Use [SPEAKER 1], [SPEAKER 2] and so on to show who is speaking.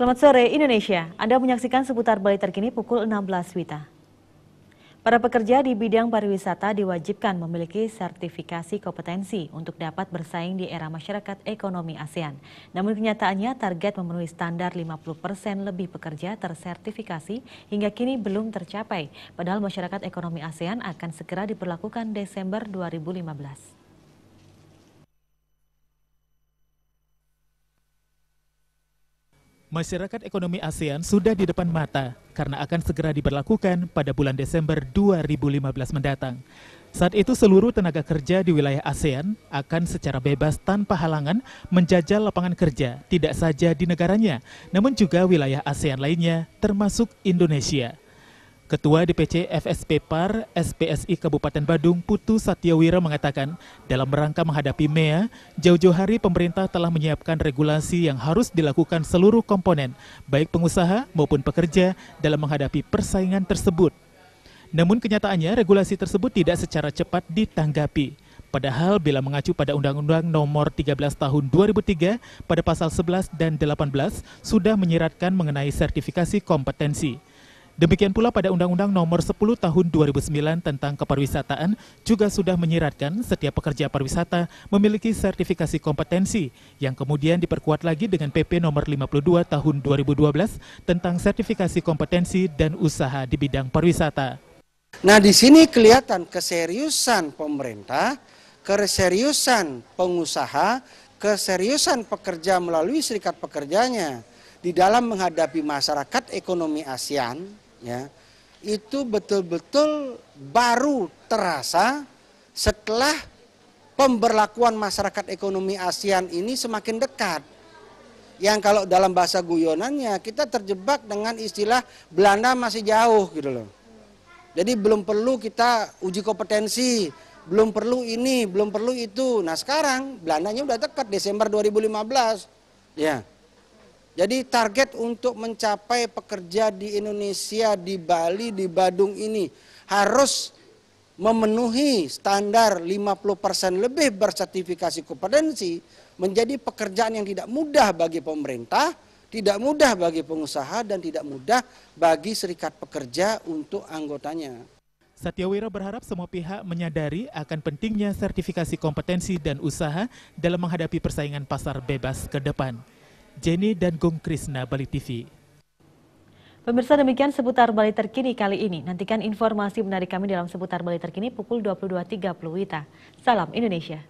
[SPEAKER 1] Selamat sore Indonesia, Anda menyaksikan seputar Bali terkini pukul 16 WITA. Para pekerja di bidang pariwisata diwajibkan memiliki sertifikasi kompetensi untuk dapat bersaing di era masyarakat ekonomi ASEAN. Namun kenyataannya target memenuhi standar 50% lebih pekerja tersertifikasi hingga kini belum tercapai. Padahal masyarakat ekonomi ASEAN akan segera diberlakukan Desember 2015.
[SPEAKER 2] Masyarakat ekonomi ASEAN sudah di depan mata karena akan segera diberlakukan pada bulan Desember 2015 mendatang. Saat itu seluruh tenaga kerja di wilayah ASEAN akan secara bebas tanpa halangan menjajal lapangan kerja, tidak saja di negaranya, namun juga wilayah ASEAN lainnya termasuk Indonesia. Ketua DPC FSP PAR SPSI Kabupaten Badung Putu Satyawira mengatakan dalam rangka menghadapi MEA, jauh-jauh hari pemerintah telah menyiapkan regulasi yang harus dilakukan seluruh komponen, baik pengusaha maupun pekerja dalam menghadapi persaingan tersebut. Namun kenyataannya regulasi tersebut tidak secara cepat ditanggapi. Padahal bila mengacu pada Undang-Undang Nomor 13 Tahun 2003 pada pasal 11 dan 18 sudah menyiratkan mengenai sertifikasi kompetensi. Demikian pula pada Undang-Undang Nomor 10 Tahun 2009 tentang Kepariwisataan juga sudah menyiratkan setiap pekerja pariwisata memiliki sertifikasi kompetensi yang kemudian diperkuat lagi dengan PP Nomor 52 Tahun 2012 tentang sertifikasi kompetensi dan usaha di bidang pariwisata.
[SPEAKER 3] Nah, di sini kelihatan keseriusan pemerintah, keseriusan pengusaha, keseriusan pekerja melalui serikat pekerjanya di dalam menghadapi masyarakat ekonomi ASEAN, ya, itu betul-betul baru terasa setelah pemberlakuan masyarakat ekonomi ASEAN ini semakin dekat. Yang kalau dalam bahasa guyonannya kita terjebak dengan istilah Belanda masih jauh gitu loh. Jadi belum perlu kita uji kompetensi, belum perlu ini, belum perlu itu. Nah sekarang Belandanya udah dekat Desember 2015, ya. Jadi target untuk mencapai pekerja di Indonesia, di Bali, di Badung ini harus memenuhi standar 50% lebih bersertifikasi kompetensi menjadi pekerjaan yang tidak mudah bagi pemerintah, tidak mudah bagi pengusaha, dan tidak mudah bagi serikat pekerja untuk anggotanya.
[SPEAKER 2] Satyawira berharap semua pihak menyadari akan pentingnya sertifikasi kompetensi dan usaha dalam menghadapi persaingan pasar bebas ke depan. Jenny dan Gung Krisna, Bali TV.
[SPEAKER 1] Pemirsa, demikian seputar Bali terkini kali ini. Nantikan informasi menarik kami dalam seputar Bali terkini pukul 22.30 WITA. Salam Indonesia.